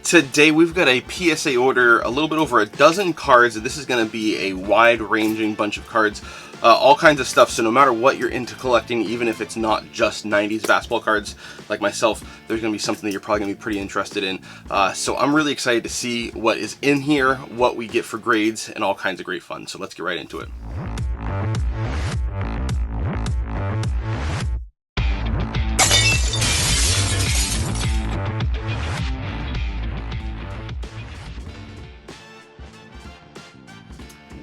Today we've got a PSA order, a little bit over a dozen cards. This is going to be a wide-ranging bunch of cards, all kinds of stuff. So no matter what you're into collecting, even if it's not just 90s basketball cards like myself, there's going to be something that you're probably going to be pretty interested in. So I'm really excited to see what is in here, what we get for grades, and all kinds of great fun. So let's get right into it.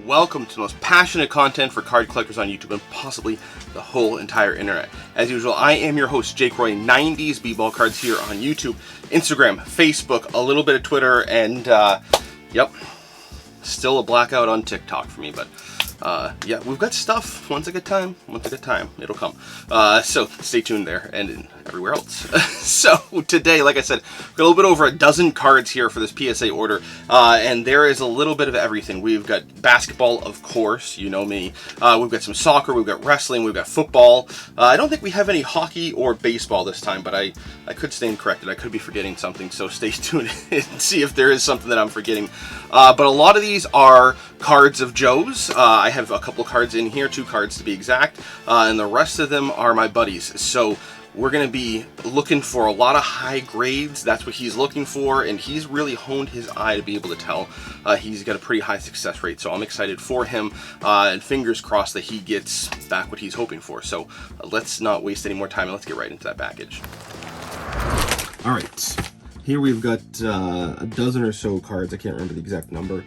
Welcome to the most passionate content for card collectors on YouTube and possibly the whole entire internet. As usual, I am your host, Jake Roy, 90s B-Ball Cards here on YouTube, Instagram, Facebook, a little bit of Twitter, and yep, still a blackout on TikTok for me, but yeah, we've got stuff. Once I get time, it'll come. So stay tuned there and everywhere else. So today, like I said, we've got a little bit over a dozen cards here for this PSA order, and there is a little bit of everything. We've got basketball, of course, you know me. We've got some soccer, we've got wrestling, we've got football. I don't think we have any hockey or baseball this time, but I could stand corrected. I could be forgetting something, so stay tuned and see if there is something that I'm forgetting. But a lot of these are cards of Joe's. I have a couple cards in here, 2 cards to be exact, and the rest of them are my buddies. So we're going to be looking for a lot of high grades. That's what he's looking for, and he's really honed his eye to be able to tell. He's got a pretty high success rate, so I'm excited for him, and fingers crossed that he gets back what he's hoping for. So let's not waste any more time, and let's get right into that package. All right, here we've got a dozen or so cards. I can't remember the exact number.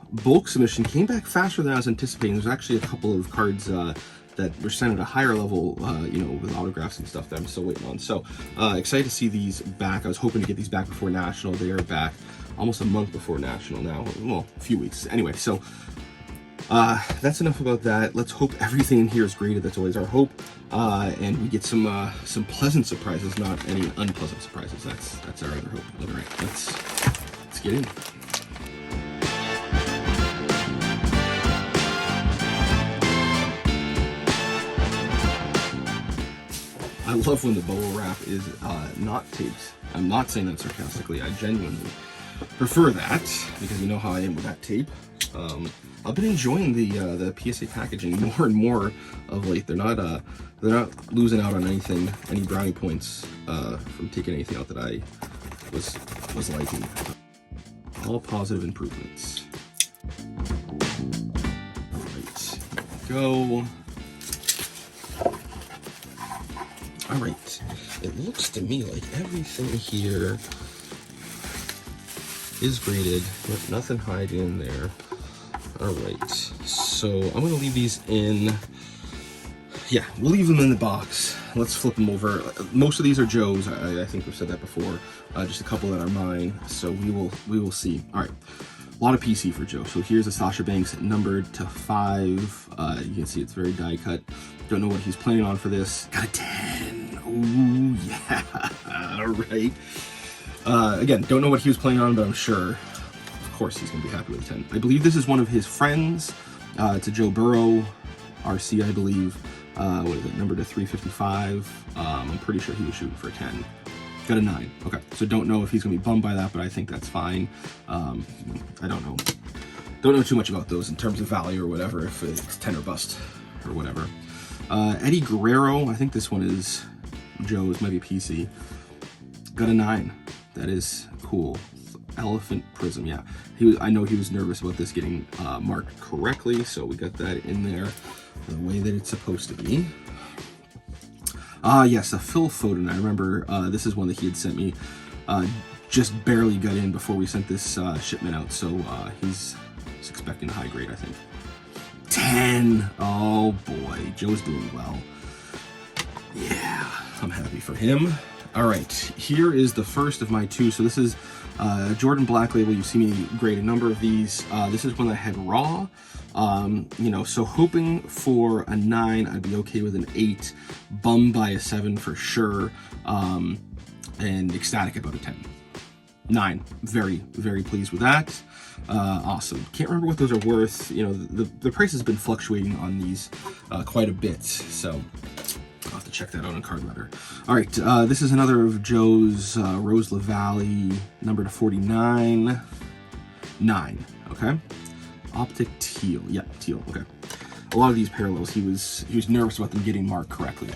Bulk Submission came back faster than I was anticipating. There's actually a couple of cards that were sent at a higher level, you know, with autographs and stuff that I'm still waiting on. So excited to see these back. I was hoping to get these back before National. They are back almost a month before National now. Well, a few weeks. Anyway, so that's enough about that. Let's hope everything in here is graded. That's always our hope. And we get some pleasant surprises, not any unpleasant surprises. That's our other hope. All right, let's get in. I love when the bubble wrap is not taped. I'm not saying that sarcastically. I genuinely prefer that because you know how I am with that tape. I've been enjoying the PSA packaging more and more of late. They're not losing out on anything, any brownie points from taking anything out that I was liking. All positive improvements. All right, here we go. All right, it looks to me like everything here is graded, but nothing hiding in there. All right, so I'm gonna leave these in, yeah, we'll leave them in the box. Let's flip them over. Most of these are Joe's. I think we've said that before. Just a couple that are mine, so we will see. All right, a lot of PC for Joe. So here's a Sasha Banks numbered to 5. You can see it's very die cut. Don't know what he's planning on for this. Got a 10. Ooh, yeah. All right. Again, don't know what he was planning on, but I'm sure, of course, he's going to be happy with a 10. I believe this is one of his friends. It's a Joe Burrow RC, I believe. What is it? Numbered to 355. I'm pretty sure he was shooting for a 10. Got a 9. Okay. So don't know if he's going to be bummed by that, but I think that's fine. I don't know. Don't know too much about those in terms of value or whatever, if it's 10 or bust or whatever. Eddie Guerrero, I think this one is Joe's, maybe PC. Got a 9. That is cool. Elephant Prism, yeah. I know he was nervous about this getting marked correctly, so we got that in there the way that it's supposed to be. Yes, a Phil Foden. I remember this is one that he had sent me. Just barely got in before we sent this shipment out, so he's expecting a high grade, I think. 10. Oh boy, Joe's doing well. Yeah, I'm happy for him. All right, here is the first of my 2. So this is Jordan Black Label. You see me grade a number of these. This is one that I had raw. You know, so hoping for a 9, I'd be okay with an 8. Bummed by a 7 for sure. And ecstatic about a 10. 9. Very, very pleased with that. Awesome. Can't remember what those are worth. You know, the price has been fluctuating on these quite a bit. So have to check that out on Card Letter. All right, this is another of Joe's Rose LaValle, number to 49, 9. Okay, Optic Teal. Yeah, teal. Okay. A lot of these parallels, he was nervous about them getting marked correctly.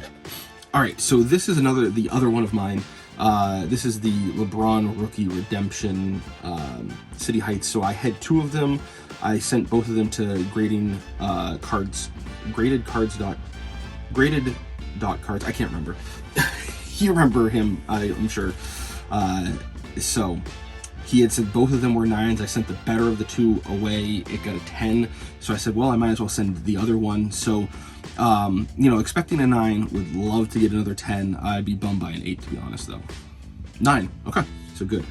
All right, so this is the other one of mine. This is the LeBron Rookie Redemption City Heights. So I had 2 of them. I sent both of them to graded cards. I can't remember. You remember him, I'm sure. So he had said both of them were 9s. I sent the better of the 2 away. It got a 10. So I said, well, I might as well send the other one. So, you know, expecting a 9, would love to get another 10. I'd be bummed by an 8, to be honest, though. 9. Okay, so good.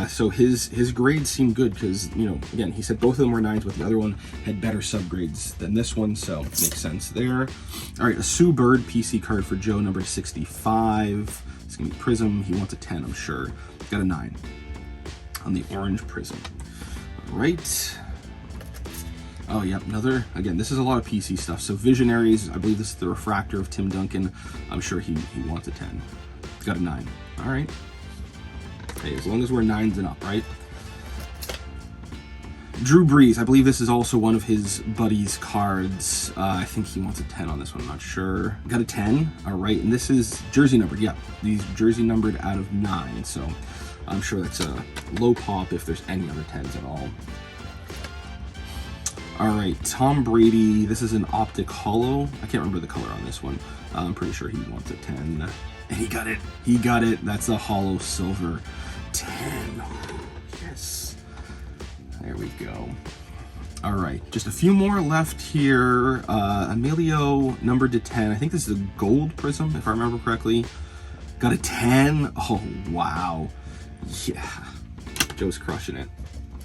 So his grades seem good because, you know, again, he said both of them were 9s, but the other one had better subgrades than this one, so it makes sense there. All right, a Sue Bird PC card for Joe, number 65. It's gonna be Prism. He wants a 10, I'm sure. Got a 9 on the orange Prism. All right. Oh, yep, another, again, this is a lot of PC stuff. So Visionaries, I believe this is the Refractor of Tim Duncan. I'm sure he wants a 10. He's got a 9. All right. Hey, as long as we're 9s and up, right? Drew Brees, I believe this is also one of his buddies' cards. I think he wants a 10 on this one, I'm not sure. Got a 10, all right, and this is jersey numbered. Yeah, these jersey numbered out of 9, so I'm sure that's a low pop if there's any other 10s at all. All right, Tom Brady, this is an Optic Hollow. I can't remember the color on this one. I'm pretty sure he wants a 10. And he got it. He got it. That's a Hollow Silver 10. Yes. There we go. All right, just a few more left here. Emilio, numbered to 10. I think this is a gold Prism, if I remember correctly. Got a 10. Oh, wow. Yeah. Joe's crushing it.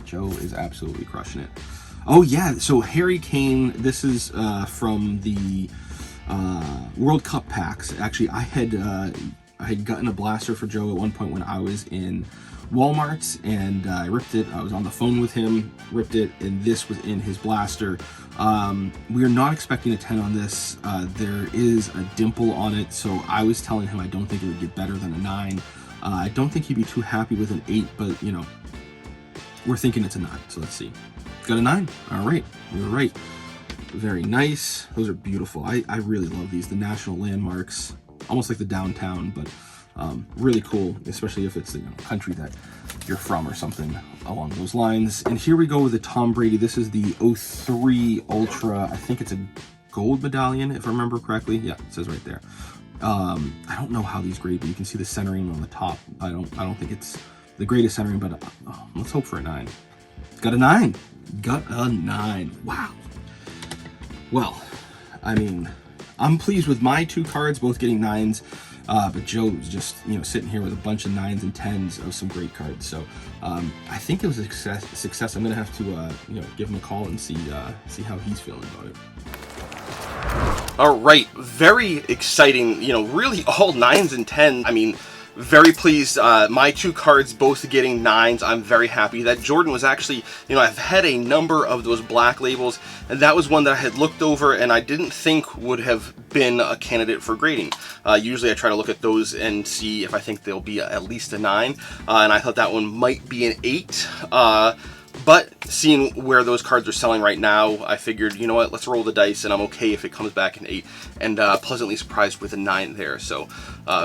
Joe is absolutely crushing it. Oh, yeah. So Harry Kane, this is from the World Cup packs. Actually, I had gotten a blaster for Joe at one point when I was in Walmart, and I ripped it. I was on the phone with him, ripped it, and this was in his blaster. We are not expecting a 10 on this. There is a dimple on it, so I was telling him I don't think it would get better than a 9. I don't think he'd be too happy with an 8, but, you know, we're thinking it's a 9, so let's see. Got a 9. All right, we were right. Very nice. Those are beautiful. I really love these. The national landmarks, almost like the downtown, but really cool, especially if it's, you know, a country that you're from or something along those lines. And here we go with the Tom Brady. This is the 03 Ultra. I think it's a gold medallion, if I remember correctly. Yeah, it says right there. I don't know how these grade, but you can see the centering on the top. I don't think it's the greatest centering, but let's hope for a 9. Got a 9. Got a 9. Wow. Well, I mean, I'm pleased with my 2 cards, both getting 9s, but Joe's just, you know, sitting here with a bunch of 9s and 10s of some great cards. So I think it was a success. I'm gonna have to, you know, give him a call and see how he's feeling about it. All right, very exciting. You know, really all 9s and 10s. I mean, very pleased. My 2 cards both getting 9s. I'm very happy. That Jordan was actually, you know, I've had a number of those black labels, and that was one that I had looked over and I didn't think would have been a candidate for grading. Usually I try to look at those and see if I think they'll be at least a 9, and I thought that one might be an 8. But seeing where those cards are selling right now, I figured, you know what, let's roll the dice, and I'm okay if it comes back an 8, and pleasantly surprised with a 9 there. So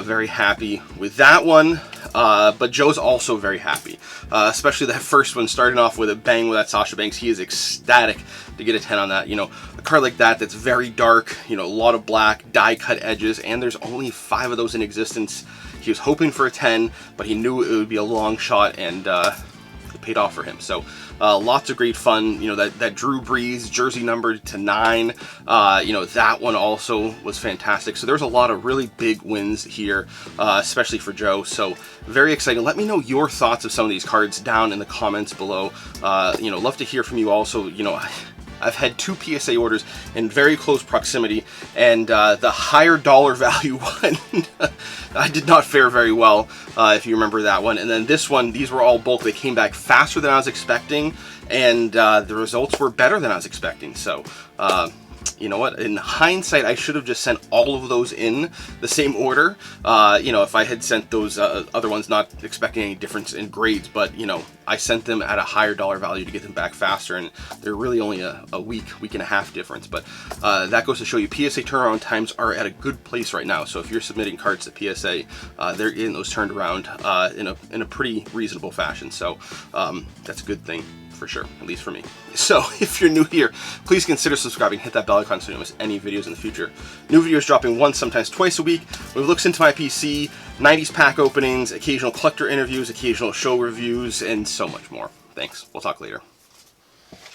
very happy with that one. But Joe's also very happy, especially that first one, starting off with a bang with that Sasha Banks. He is ecstatic to get a 10 on that. You know, a card like that that's very dark, you know, a lot of black, die-cut edges, and there's only 5 of those in existence. He was hoping for a 10, but he knew it would be a long shot, and it paid off for him. So lots of great fun. You know, that Drew Brees jersey numbered to 9, you know, that one also was fantastic. So there's a lot of really big wins here, especially for Joe. So very exciting. Let me know your thoughts of some of these cards down in the comments below. You know, love to hear from you also. You know, I've had 2 PSA orders in very close proximity, and the higher dollar value one, I did not fare very well, if you remember that one. And then this one, these were all bulk. They came back faster than I was expecting, and the results were better than I was expecting. So you know what, in hindsight, I should have just sent all of those in the same order. You know, if I had sent those other ones, not expecting any difference in grades, but, you know, I sent them at a higher dollar value to get them back faster, and they're really only a week and a half difference. But that goes to show you PSA turnaround times are at a good place right now. So if you're submitting cards to PSA, they're getting those turned around in a pretty reasonable fashion. So that's a good thing, for sure, at least for me. So if you're new here, please consider subscribing, hit that bell icon so you don't miss any videos in the future. New videos dropping once, sometimes twice a week, with looks into my PC, 90s pack openings, occasional collector interviews, occasional show reviews, and so much more. Thanks. We'll talk later.